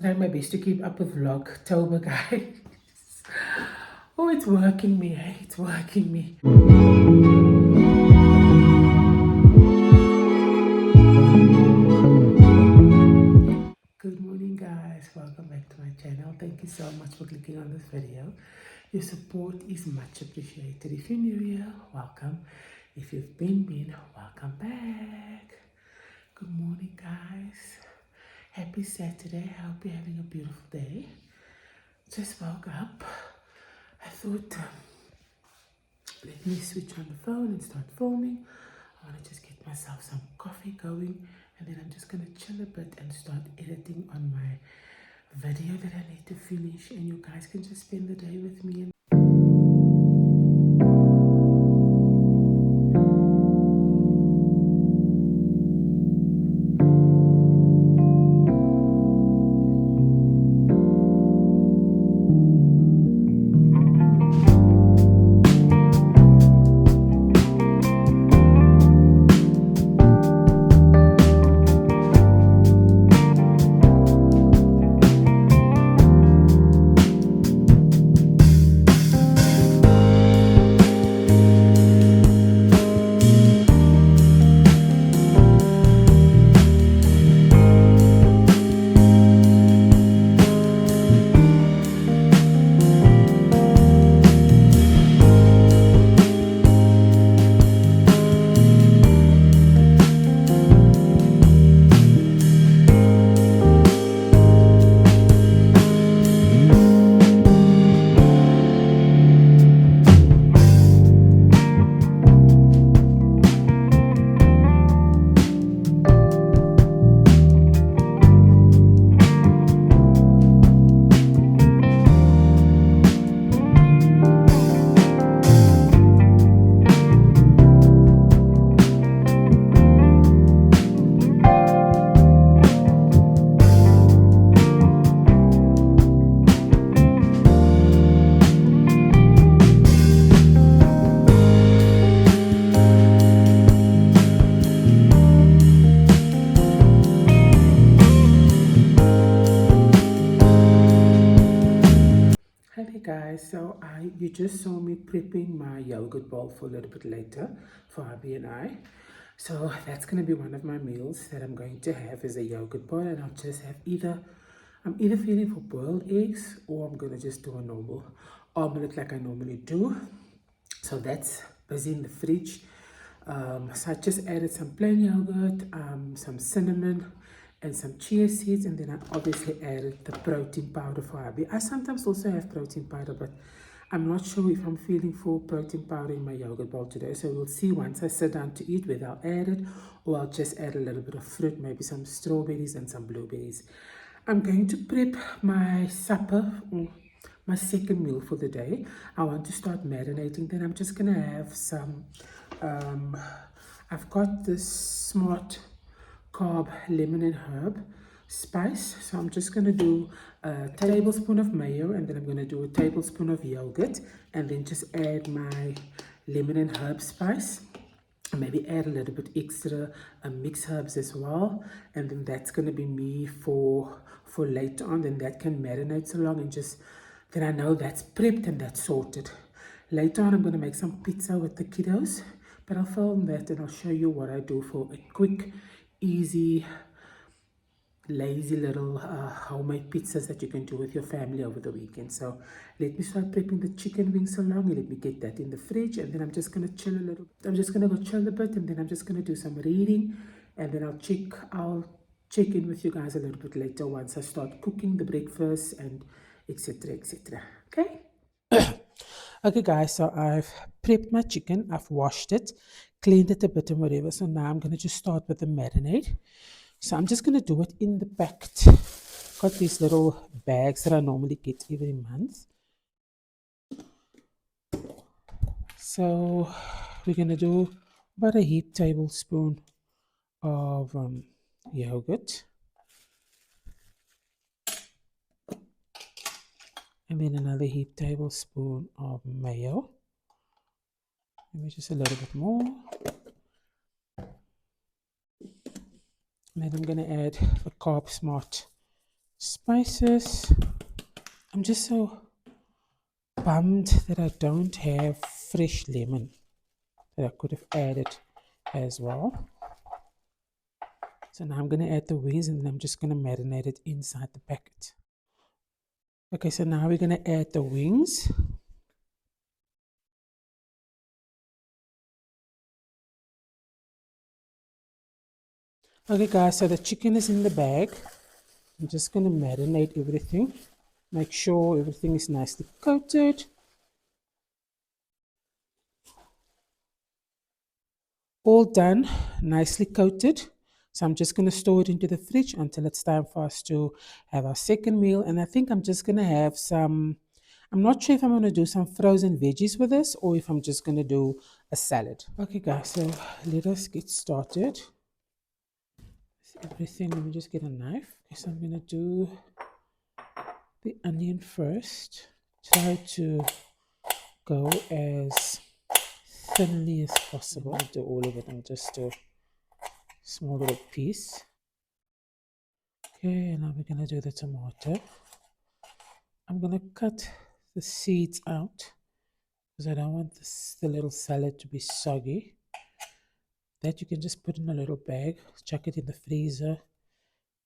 Trying my best to keep up with vlogtober, guys. Oh, it's working me, hey? It's working me. Good morning, guys. Welcome back to my channel. Thank you so much for clicking on this video. Your support is much appreciated. If you're new here, welcome. If you've been, welcome back. Good morning, guys. Happy Saturday. I hope you're having a beautiful day. Just woke up. I thought, let me switch on the phone and start filming. I want to just get myself some coffee going, and then I'm just going to chill a bit and start editing on my video that I need to finish, and you guys can just spend the day with me. And hey guys, so you just saw me prepping my yogurt bowl for a little bit later for Abby and I. So that's going to be one of my meals that I'm going to have is a yogurt bowl, and I'll just have I'm either feeling for boiled eggs, or I'm going to just do a normal omelette like I normally do. So that's busy in the fridge. So I just added some plain yogurt, some cinnamon, and some chia seeds, and then I obviously added the protein powder for Abby. I sometimes also have protein powder, but I'm not sure if I'm feeling for protein powder in my yogurt bowl today. So we'll see once I sit down to eat whether I'll add it, or I'll just add a little bit of fruit, maybe some strawberries and some blueberries. I'm going to prep my supper, my second meal for the day. I want to start marinating. Then I'm just going to have some, I've got this Smart Carb lemon and herb spice. So I'm just going to do a tablespoon of mayo, and then I'm going to do a tablespoon of yogurt, and then just add my lemon and herb spice. Maybe add a little bit extra mixed herbs as well, and then that's going to be me for later on. Then that can marinate so long, and just then I know that's prepped and that's sorted. Later on I'm going to make some pizza with the kiddos, but I'll film that and I'll show you what I do for a quick, easy, lazy little homemade pizzas that you can do with your family over the weekend. So let me start prepping the chicken wings along, and let me get that in the fridge, and then I'm just going to chill a little. I'm just going to go chill a bit, and then I'm just going to do some reading, and then I'll check in with you guys a little bit later once I start cooking the breakfast and etc, etc. Okay. Okay guys, so I've prepped my chicken, I've washed it, cleaned it a bit and whatever. So now I'm going to just start with the marinade. So I'm just going to do it in the packed. Got these little bags that I normally get every month. So we're going to do about a heaped tablespoon of yogurt. And then another heaped tablespoon of mayo. Maybe just a little bit more. And then I'm going to add the Carb Smart spices. I'm just so bummed that I don't have fresh lemon that I could have added as well. So now I'm going to add the wings and then I'm just going to marinate it inside the packet. Okay, so now we're going to add the wings. Okay guys, so the chicken is in the bag. I'm just going to marinate everything. Make sure everything is nicely coated. All done, nicely coated. So I'm just going to store it into the fridge until it's time for us to have our second meal. And I think I'm just going to have some, I'm not sure if I'm going to do some frozen veggies with this or if I'm just going to do a salad. Okay guys, so let us get started. Everything, let me just get a knife. Okay, so I'm going to do the onion first. Try to go as thinly as possible. I'll do all of it. I'll just do a small little piece. Okay, now we're going to do the tomato. I'm going to cut the seeds out because I don't want the little salad to be soggy. That you can just put in a little bag, chuck it in the freezer.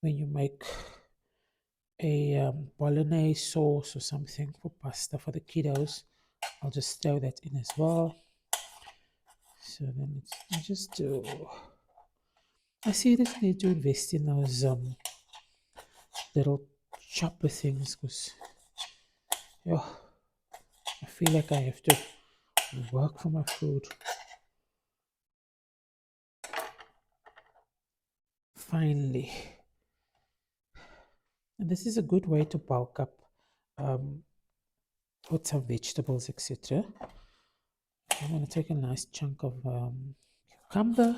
When you make a bolognese sauce or something for pasta for the kiddos, I'll just throw that in as well. So then I just do. I seriously need to invest in those little chopper things because I feel like I have to work for my food. Finally. And this is a good way to bulk up with some vegetables, etc. I'm going to take a nice chunk of cucumber.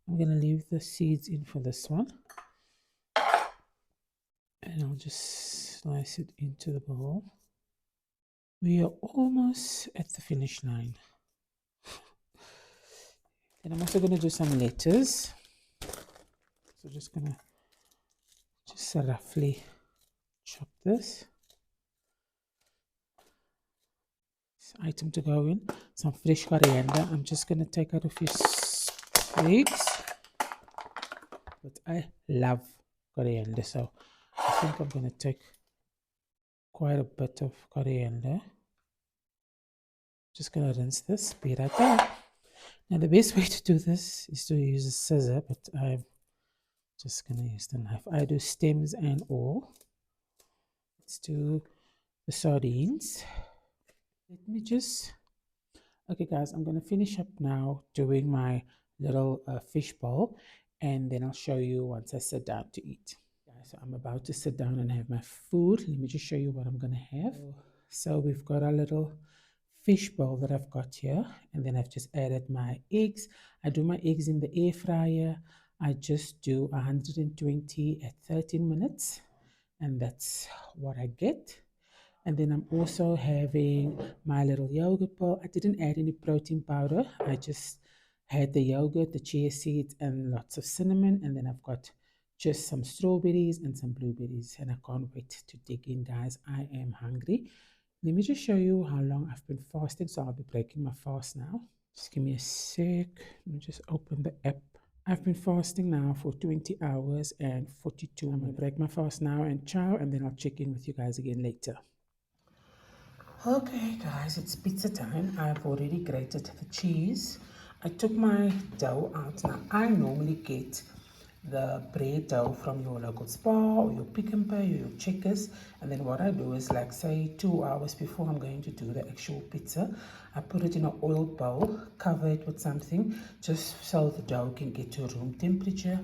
I'm going to leave the seeds in for this one. And I'll just slice it into the bowl. We are almost at the finish line. And I'm also going to do some lettuce. So just going to just roughly chop this. Item to go in, some fresh coriander. I'm just going to take out a few twigs, but I love coriander, so I think I'm going to take quite a bit of coriander. Just going to rinse this, be right back. Now the best way to do this is to use a scissor, but I'm just going to use the knife. I do stems and all. Let's do the sardines. Let me just, okay guys, I'm going to finish up now doing my little fish bowl, and then I'll show you once I sit down to eat. Guys, so I'm about to sit down and have my food. Let me just show you what I'm going to have. So we've got our little fish bowl that I've got here, and then I've just added my eggs. I do my eggs in the air fryer. I just do 120 at 13 minutes, and that's what I get. And then I'm also having my little yogurt bowl. I didn't add any protein powder. I just had the yogurt, the chia seeds, and lots of cinnamon. And then I've got just some strawberries and some blueberries. And I can't wait to dig in, guys. I am hungry. Let me just show you how long I've been fasting. So I'll be breaking my fast now. Just give me a sec. Let me just open the app. I've been fasting now for 20 hours and 42 minutes. I'm going to break my fast now and ciao. And then I'll check in with you guys again later. Okay guys, it's pizza time. I've already grated the cheese. I took my dough out. Now I normally get the bread dough from your local Spar or your Pick n Pay or your Checkers, and then what I do is, like, say 2 hours before I'm going to do the actual pizza, I put it in an oil bowl, cover it with something just so the dough can get to room temperature.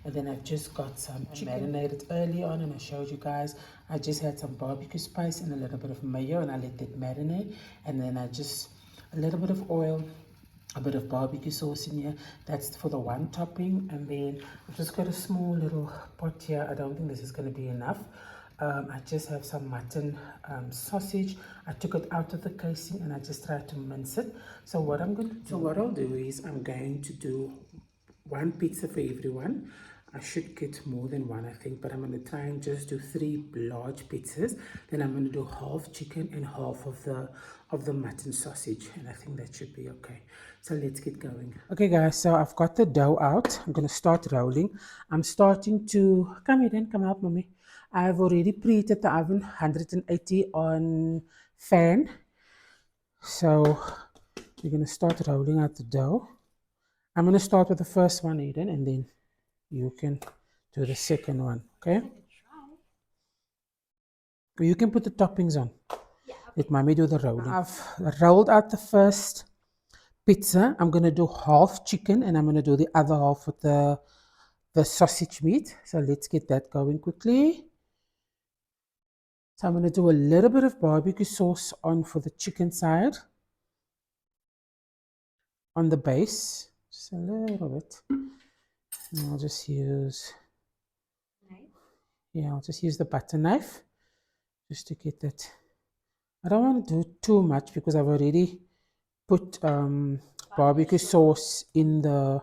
And then I've just got some chicken marinated early on, and I showed you guys. I just had some barbecue spice and a little bit of mayo, and I let that marinate. And then I just a little bit of oil, a bit of barbecue sauce in here. That's for the one topping. And then I've just got a small little pot here. I don't think this is going to be enough. I just have some mutton sausage. I took it out of the casing and I just tried to mince it. So what I'll do is I'm going to do one pizza for everyone. I should get more than one, I think, but I'm going to try and just do 3 large pizzas. Then I'm going to do half chicken and half of the mutton sausage, and I think that should be okay. So let's get going. Okay, guys, so I've got the dough out. I'm going to start rolling. I'm starting to come here, then come out, mommy. I've already preheated the oven 180 on fan. So we're going to start rolling out the dough. I'm going to start with the first one, Eden, and then you can do the second one, okay? You can put the toppings on. Yeah, okay. Let mommy do the rolling. I've rolled out the first pizza. I'm going to do half chicken and I'm going to do the other half with the sausage meat. So let's get that going quickly. So I'm going to do a little bit of barbecue sauce on for the chicken side. On the base, just a little bit. And I'll just use, I'll just use the butter knife just to get that. I don't want to do too much because I've already put barbecue sauce in the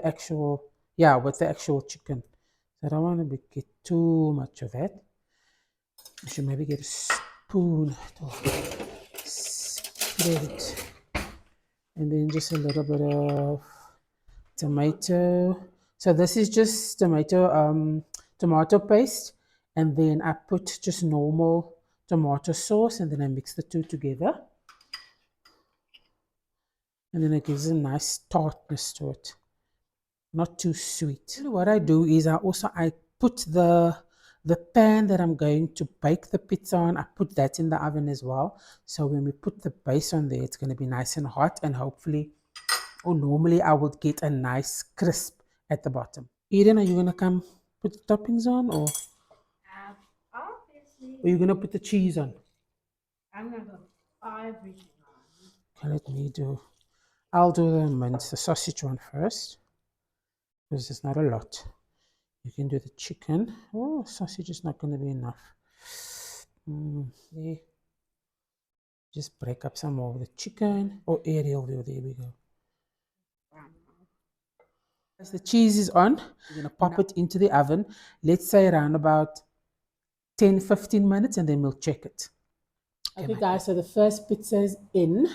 actual, with the actual chicken. So I don't want to get too much of that. I should maybe get a spoon to spread it. And then just a little bit of tomato. So this is just tomato paste, and then I put just normal tomato sauce, and then I mix the two together, and then it gives a nice tartness to it, not too sweet. What I do is I put the pan that I'm going to bake the pizza on, I put that in the oven as well. So when we put the base on there, it's going to be nice and hot, and hopefully, or normally I would get a nice crisp at the bottom. Eden, are you going to come put the toppings on, or obviously, are you going to put the cheese on? I'm going to put everything on. Okay, I'll do the sausage one first, because there's not a lot. You can do the chicken. Oh, sausage is not going to be enough. Yeah. Just break up some more of the chicken. Oh, Ariel, there we go. As the cheese is on, you're going to pop it into the oven. Let's say around about 10-15 minutes, and then we'll check it. Okay, guys, so the first pizza is in.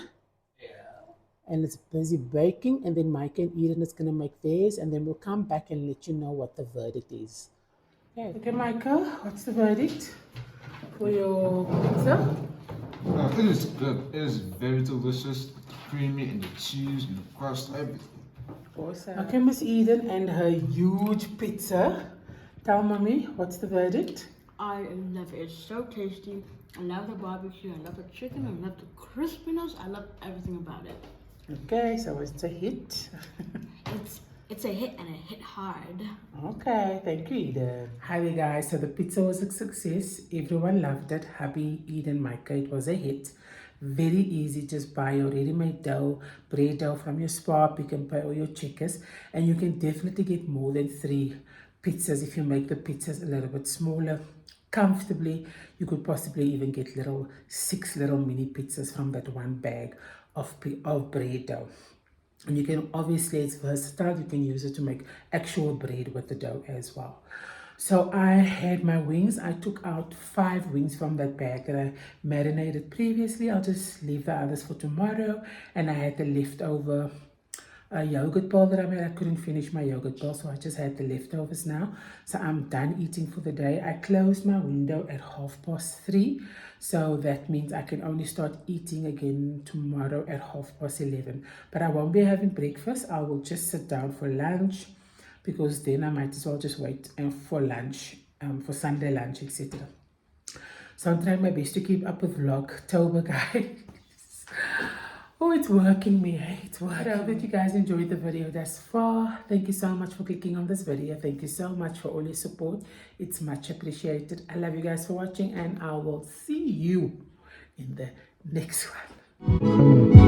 And it's busy baking, and then Mike and Eden is going to make theirs, and then we'll come back and let you know what the verdict is. Okay, Michael, what's the verdict for your pizza? It is good. It is very delicious. The creamy and the cheese and the crust, everything. Awesome. Okay, Miss Eden and her huge pizza. Tell mommy, what's the verdict? I love it. It's so tasty. I love the barbecue. I love the chicken. I love the crispiness. I love everything about it. Okay, so it's a hit. It's a hit, and it hit hard. Okay, thank you, Eden. Hi there, guys. So the pizza was a success. Everyone loved it. Hubby, Eden, Micah, it was a hit. Very easy. Just buy your ready-made dough, bread dough from your Spar, Pick n Pay, or your Checkers, and you can definitely get more than 3 pizzas if you make the pizzas a little bit smaller. Comfortably, you could possibly even get 6 little mini pizzas from that one bag of bread dough. And you can, obviously, it's versatile. You can use it to make actual bread with the dough as well. So I had my wings. I took out 5 wings from that bag that I marinated previously. I'll just leave the others for tomorrow. And I had the leftover yogurt bowl that I made. I couldn't finish my yogurt bowl, so I just had the leftovers now. So I'm done eating for the day. I closed my window at 3:30, so that means I can only start eating again tomorrow at 11:30. But I won't be having breakfast. I will just sit down for lunch, because then I might as well just wait for lunch, for Sunday lunch, etc. So I'm trying my best to keep up with vlogtober, guys. Oh, it's working, me. It's working. I hope that you guys enjoyed the video thus far. Thank you so much for clicking on this video. Thank you so much for all your support. It's much appreciated. I love you guys for watching, and I will see you in the next one.